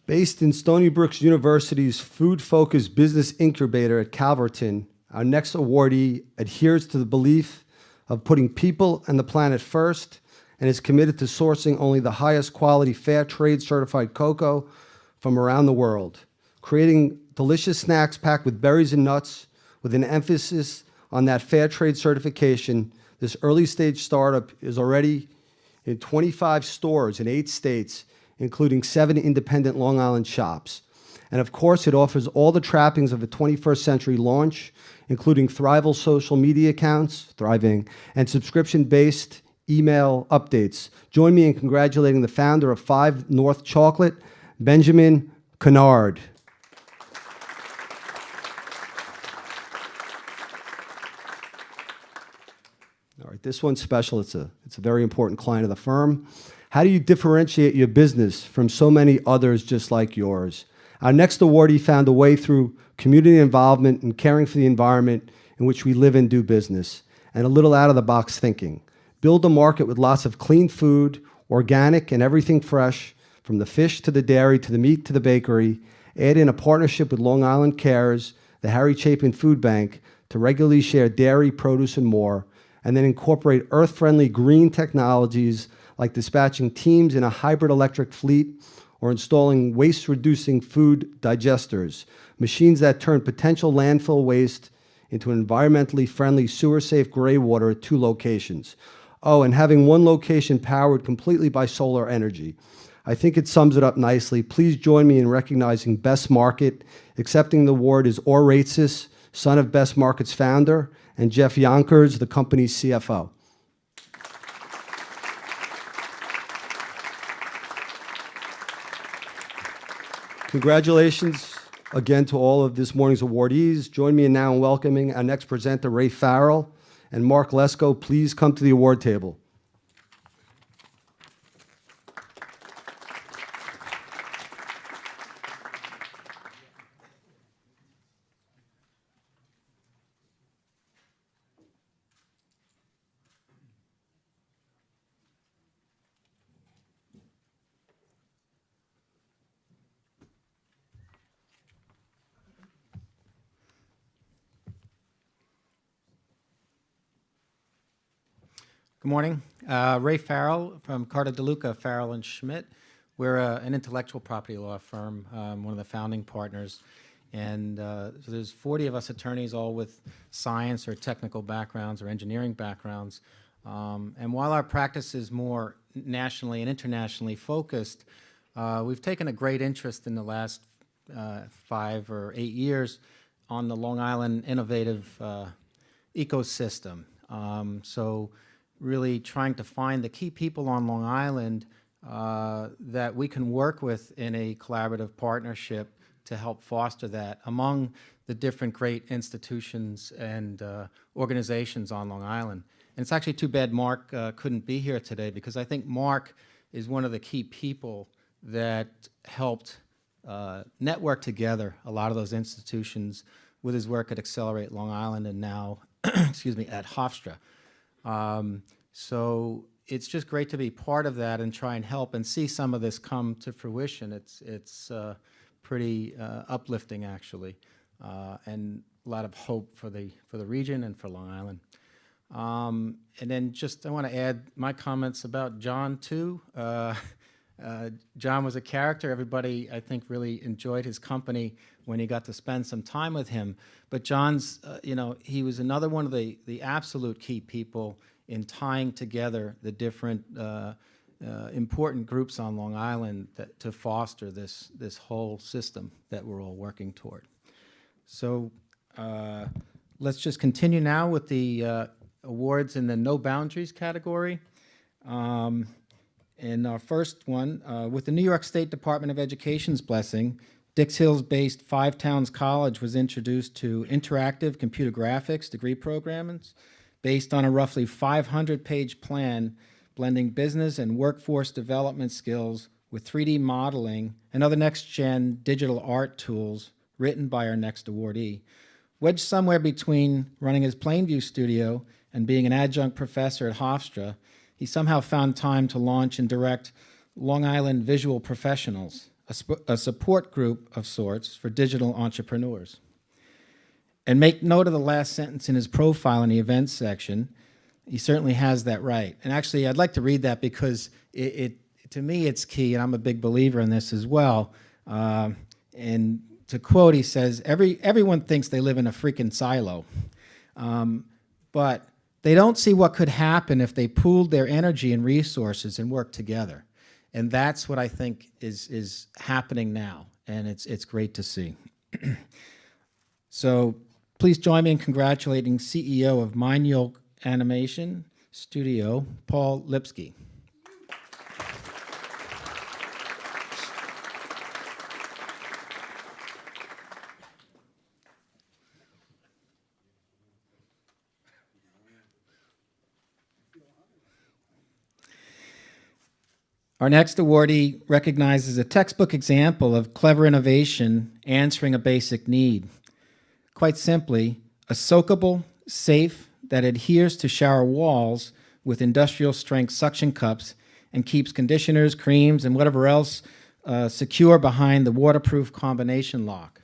G: Based in Stony Brook University's food-focused business incubator at Calverton, our next awardee adheres to the belief of putting people and the planet first and is committed to sourcing only the highest quality fair trade certified cocoa from around the world, creating delicious snacks packed with berries and nuts with an emphasis on that fair trade certification. This early stage startup is already in 25 stores in 8 states, including 7 independent Long Island shops. And of course, it offers all the trappings of a 21st century launch, including Thrival social media accounts, thriving, and subscription-based email updates. Join me in congratulating the founder of 5 North Chocolate, Benjamin Kennard. All right, this one's special. It's a very important client of the firm. How do you differentiate your business from so many others just like yours? Our next awardee found a way through community involvement and caring for the environment in which we live and do business, and a little out-of-the-box thinking. Build a market with lots of clean food, organic and everything fresh, from the fish to the dairy to the meat to the bakery. Add in a partnership with Long Island Cares, the Harry Chapin Food Bank, to regularly share dairy, produce, and more, and then incorporate earth-friendly green technologies like dispatching teams in a hybrid electric fleet or installing waste-reducing food digesters, machines that turn potential landfill waste into environmentally friendly sewer-safe gray water at 2 locations. Oh, and having 1 location powered completely by solar energy. I think it sums it up nicely. Please join me in recognizing Best Market. Accepting the award is Or Ratsis, son of Best Market's founder, and Jeff Yonkers, the company's CFO. Congratulations again to all of this morning's awardees. Join me now in welcoming our next presenter, Ray Farrell, and Mark Lesko. Please come to the award table.
H: Good morning. Ray Farrell from Carter DeLuca, Farrell and Schmidt. We're an intellectual property law firm, one of the founding partners. And so there's 40 of us attorneys, all with science or technical backgrounds or engineering backgrounds. And while our practice is more nationally and internationally focused, we've taken a great interest in the last 5 or 8 years on the Long Island innovative ecosystem. So really trying to find the key people on Long Island that we can work with in a collaborative partnership to help foster that among the different great institutions and organizations on Long Island. And it's actually too bad Mark couldn't be here today, because I think Mark is one of the key people that helped network together a lot of those institutions with his work at Accelerate Long Island and now, excuse me, at Hofstra. So it's just great to be part of that and try and help and see some of this come to fruition. It's pretty uplifting, actually, and a lot of hope for the region and for Long Island. And then just I want to add my comments about John too. John was a character. Everybody, I think, really enjoyed his company when he got to spend some time with him. But John's, he was another one of the absolute key people in tying together the different important groups on Long Island to foster this whole system that we're all working toward. So let's just continue now with the awards in the No Boundaries category. And our first one, with the New York State Department of Education's blessing, Dix Hills-based Five Towns College was introduced to interactive computer graphics degree programs based on a roughly 500-page plan blending business and workforce development skills with 3D modeling and other next-gen digital art tools written by our next awardee. Wedged somewhere between running his Plainview studio and being an adjunct professor at Hofstra, he somehow found time to launch and direct Long Island Visual Professionals, a support group of sorts for digital entrepreneurs. And make note of the last sentence in his profile in the events section. He certainly has that right. And actually, I'd like to read that because to me, it's key, and I'm a big believer in this as well. And to quote, he says, everyone thinks they live in a freaking silo, but they don't see what could happen if they pooled their energy and resources and worked together. And that's what I think is happening now, and it's great to see. So please join me in congratulating CEO of Mindyoke Animation Studio, Paul Lipsky. Our next awardee recognizes a textbook example of clever innovation answering a basic need. Quite simply, a soakable, safe, that adheres to shower walls with industrial strength suction cups and keeps conditioners, creams, and whatever else secure behind the waterproof combination lock.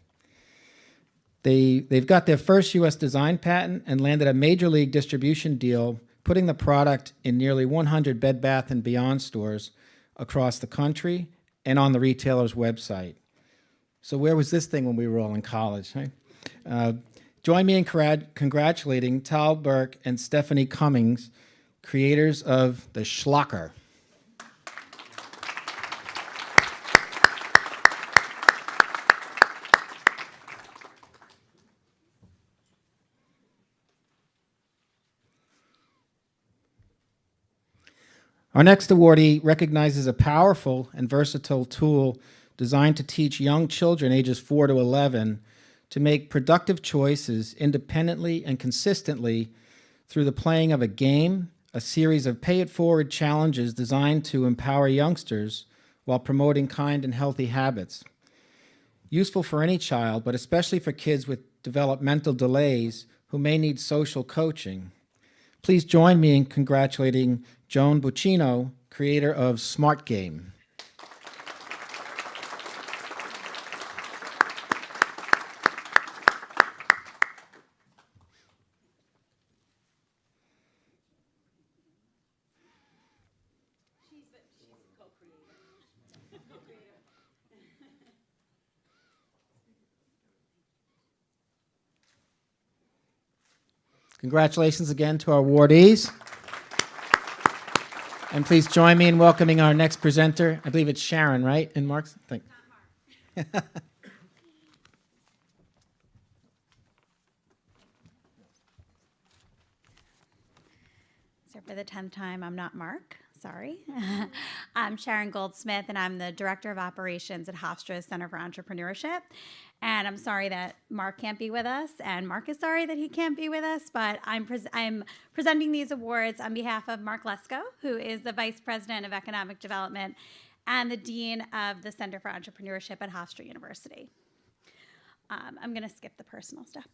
H: They've got their first U.S. design patent and landed a major league distribution deal, putting the product in nearly 100 Bed Bath & Beyond stores across the country and on the retailer's website. So where was this thing when we were all in college? Right? Join me in congratulating Tal Burke and Stephanie Cummings, creators of the Schlocker. Our next awardee recognizes a powerful and versatile tool designed to teach young children ages 4 to 11 to make productive choices independently and consistently through the playing of a game, a series of pay-it-forward challenges designed to empower youngsters while promoting kind and healthy habits. Useful for any child, but especially for kids with developmental delays who may need social coaching. Please join me in congratulating Joan Buccino, creator of Smart Game. Congratulations again to our awardees. And please join me in welcoming our next presenter. I believe it's Sharon, right? And Mark's? Thank you.
I: So for the 10th time, I'm not Mark. Sorry. I'm Sharon Goldsmith, and I'm the Director of Operations at Hofstra's Center for Entrepreneurship. And I'm sorry that Mark can't be with us, and Mark is sorry that he can't be with us, but I'm presenting these awards on behalf of Mark Lesko, who is the Vice President of Economic Development and the Dean of the Center for Entrepreneurship at Hofstra University. I'm going to skip the personal stuff.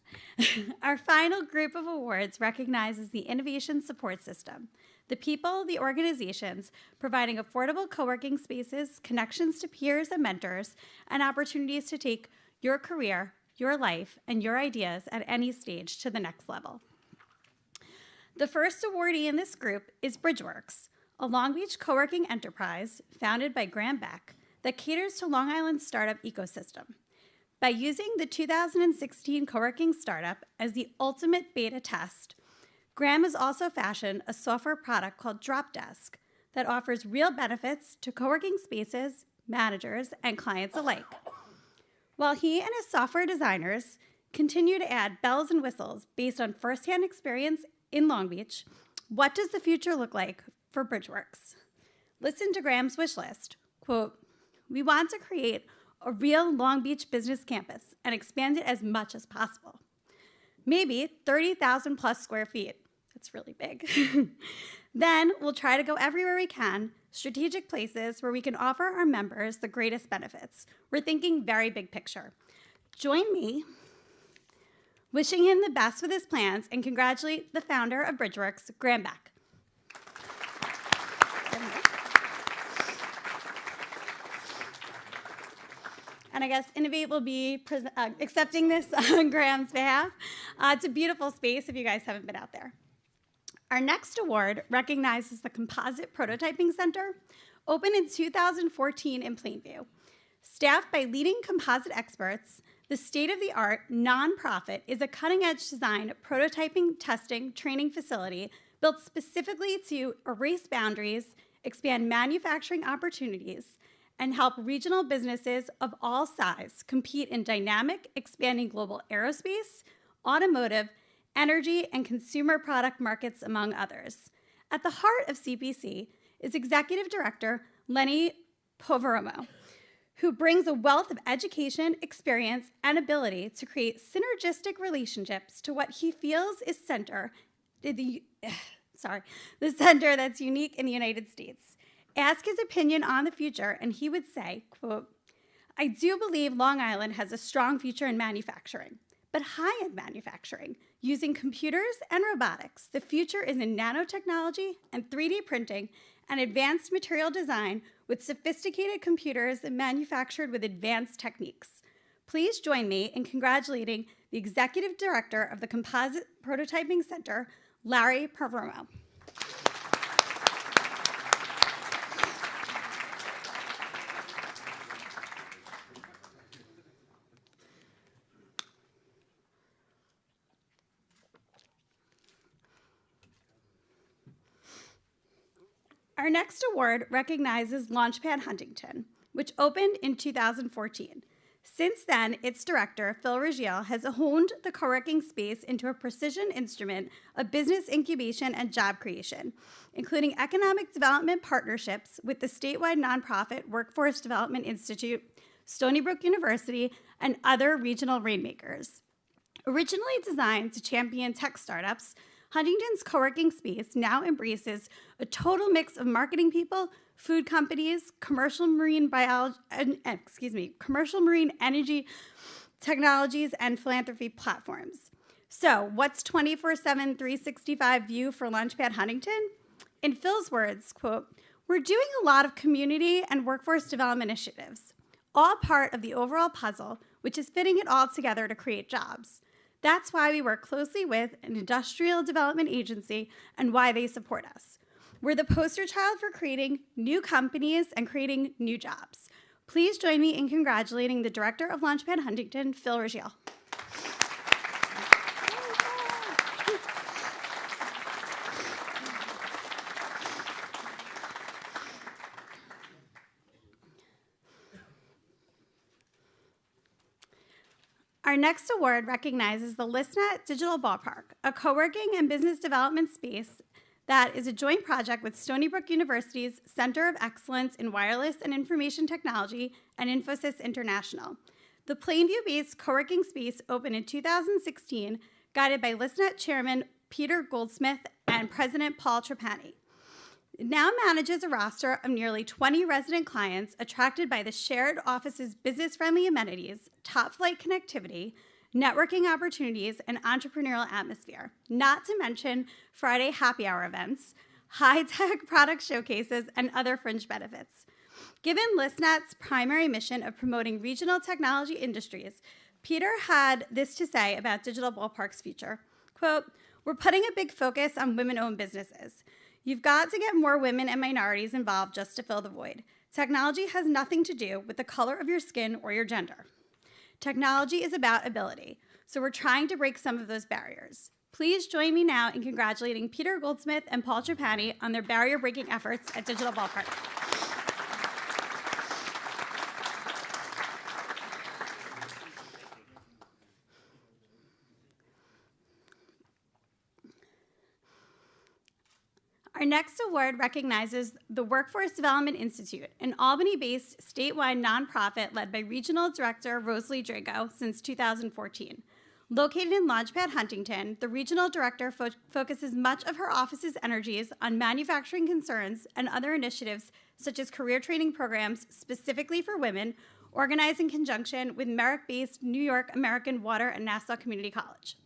I: Our final group of awards recognizes the innovation support system, the people, the organizations providing affordable co-working spaces, connections to peers and mentors, and opportunities to take your career, your life, and your ideas at any stage to the next level. The first awardee in this group is Bridgeworks, a Long Beach co-working enterprise founded by Graham Beck that caters to Long Island's startup ecosystem. By using the 2016 co-working startup as the ultimate beta test, Graham has also fashioned a software product called DropDesk that offers real benefits to co-working spaces, managers, and clients alike. While he and his software designers continue to add bells and whistles based on firsthand experience in Long Beach, what does the future look like for Bridgeworks? Listen to Graham's wish list. Quote, "We want to create a real Long Beach business campus and expand it as much as possible. Maybe 30,000 plus square feet. That's really big. Then we'll try to go everywhere we can, strategic places where we can offer our members the greatest benefits. We're thinking very big picture. Join me wishing him the best with his plans and congratulate the founder of Bridgeworks, Graham Beck." And I guess Innovate will be accepting this on Graham's behalf. It's a beautiful space if you guys haven't been out there. Our next award recognizes the Composite Prototyping Center, opened in 2014 in Plainview. Staffed by leading composite experts, the state-of-the-art nonprofit is a cutting-edge design prototyping, testing, training facility built specifically to erase boundaries, expand manufacturing opportunities, and help regional businesses of all sizes compete in dynamic, expanding global aerospace, automotive, energy, and consumer product markets, among others. At the heart of CPC is Executive Director Lenny Poveromo, who brings a wealth of education, experience, and ability to create synergistic relationships to what he feels is the center that's unique in the United States. Ask his opinion on the future, and he would say, quote, "I do believe Long Island has a strong future in manufacturing, but high-end manufacturing, using computers and robotics. The future is in nanotechnology and 3D printing and advanced material design with sophisticated computers and manufactured with advanced techniques. Please join me in congratulating the Executive Director of the Composite Prototyping Center, Larry Pervermo. Our next award recognizes Launchpad Huntington, which opened in 2014. Since then, its director, Phil Rigiel, has honed the co-working space into a precision instrument of business incubation and job creation, including economic development partnerships with the statewide nonprofit Workforce Development Institute, Stony Brook University, and other regional rainmakers. Originally designed to champion tech startups, Huntington's co-working space now embraces a total mix of marketing people, food companies, commercial marine energy technologies, and philanthropy platforms. So, what's 24/7, 365 view for Launchpad Huntington? In Phil's words, quote, "We're doing a lot of community and workforce development initiatives, all part of the overall puzzle, which is fitting it all together to create jobs. That's why we work closely with an industrial development agency and why they support us. We're the poster child for creating new companies and creating new jobs. Please join me in congratulating the director of Launchpad Huntington, Phil Rigiel." Our next award recognizes the ListNet Digital Ballpark, a co-working and business development space that is a joint project with Stony Brook University's Center of Excellence in Wireless and Information Technology and Infosys International. The Plainview-based co-working space opened in 2016, guided by ListNet Chairman Peter Goldsmith and President Paul Trapani. It now manages a roster of nearly 20 resident clients attracted by the shared office's business-friendly amenities, top-flight connectivity, networking opportunities, and entrepreneurial atmosphere, not to mention Friday happy hour events, high-tech product showcases, and other fringe benefits. Given ListNet's primary mission of promoting regional technology industries, Peter had this to say about Digital Ballpark's future. Quote, "We're putting a big focus on women-owned businesses. You've got to get more women and minorities involved just to fill the void. Technology has nothing to do with the color of your skin or your gender. Technology is about ability, so we're trying to break some of those barriers. Please join me now in congratulating Peter Goldsmith and Paul Trapani on their barrier-breaking efforts at Digital Ballpark." Our next award recognizes the Workforce Development Institute, an Albany-based statewide nonprofit led by Regional Director Rosalie Drago since 2014. Located in Launchpad Huntington, the Regional Director focuses much of her office's energies on manufacturing concerns and other initiatives such as career training programs specifically for women, organized in conjunction with Merrick-based New York American Water and Nassau Community College.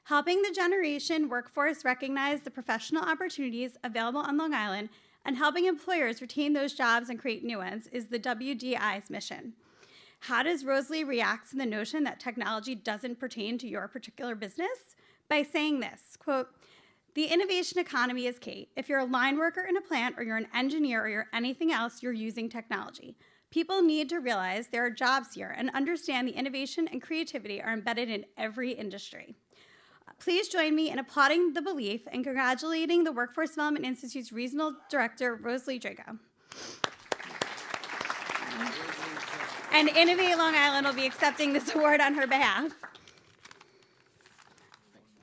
I: Helping the generation workforce recognize the professional opportunities available on Long Island and helping employers retain those jobs and create new ones is the WDI's mission. How does Rosalie react to the notion that technology doesn't pertain to your particular business? By saying this, quote, "The innovation economy is key. If you're a line worker in a plant or you're an engineer or you're anything else, you're using technology. People need to realize there are jobs here and understand the innovation and creativity are embedded in every industry." Please join me in applauding the belief and congratulating the Workforce Development Institute's Regional Director, Rosalie Drago. And Innovate Long Island will be accepting this award on her behalf.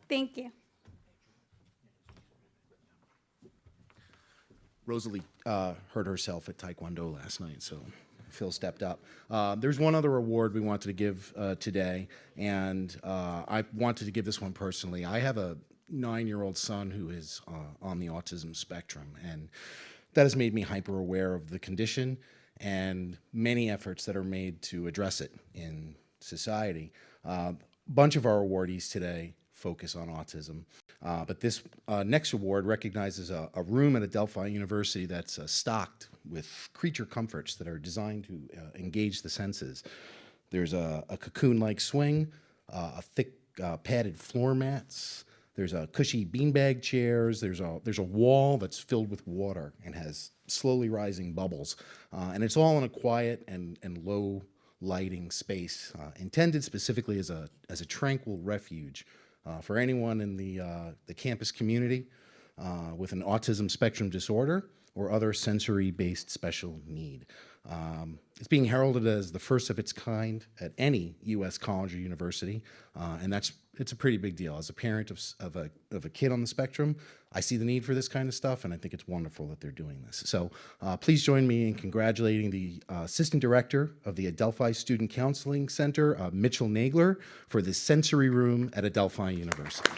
I: Thank you.
J: Rosalie hurt herself at Taekwondo last night, so Phil stepped up. There's one other award we wanted to give today, and I wanted to give this one personally. I have a 9-year-old son who is on the autism spectrum, and that has made me hyper aware of the condition and many efforts that are made to address it in society. A bunch of our awardees today focus on autism, but this next award recognizes a room at Adelphi University that's stocked with creature comforts that are designed to engage the senses. There's a cocoon-like swing, a thick padded floor mats. There's a cushy beanbag chairs. There's a wall that's filled with water and has slowly rising bubbles. And it's all in a quiet and low lighting space, intended specifically as a tranquil refuge for anyone in the campus community with an autism spectrum disorder or other sensory-based special need. It's being heralded as the first of its kind at any U.S. college or university, and it's a pretty big deal. As a parent of a kid on the spectrum, I see the need for this kind of stuff, and I think it's wonderful that they're doing this. So please join me in congratulating the Assistant Director of the Adelphi Student Counseling Center, Mitchell Nagler, for this sensory room at Adelphi University.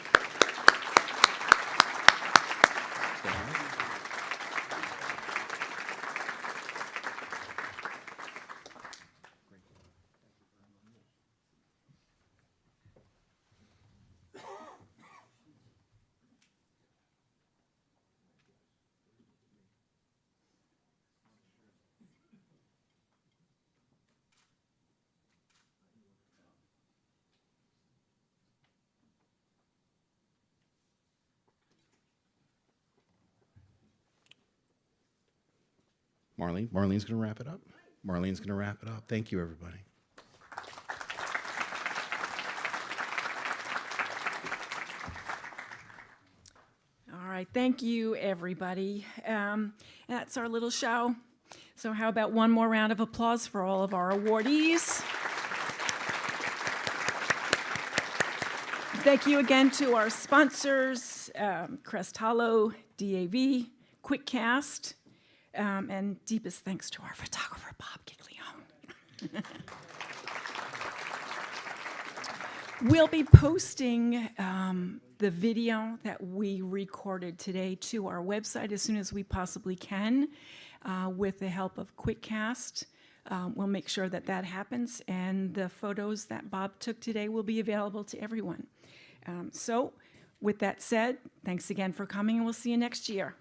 J: Marlene's going to wrap it up. Marlene's going to wrap it up. Thank you, everybody.
A: All right, thank you, everybody. That's our little show. So how about one more round of applause for all of our awardees? Thank you again to our sponsors, Crest Hollow, DAV, QuickCast, and deepest thanks to our photographer, Bob Giglione. We'll be posting the video that we recorded today to our website as soon as we possibly can with the help of QuickCast. We'll make sure that that happens, and the photos that Bob took today will be available to everyone. So with that said, thanks again for coming, and we'll see you next year.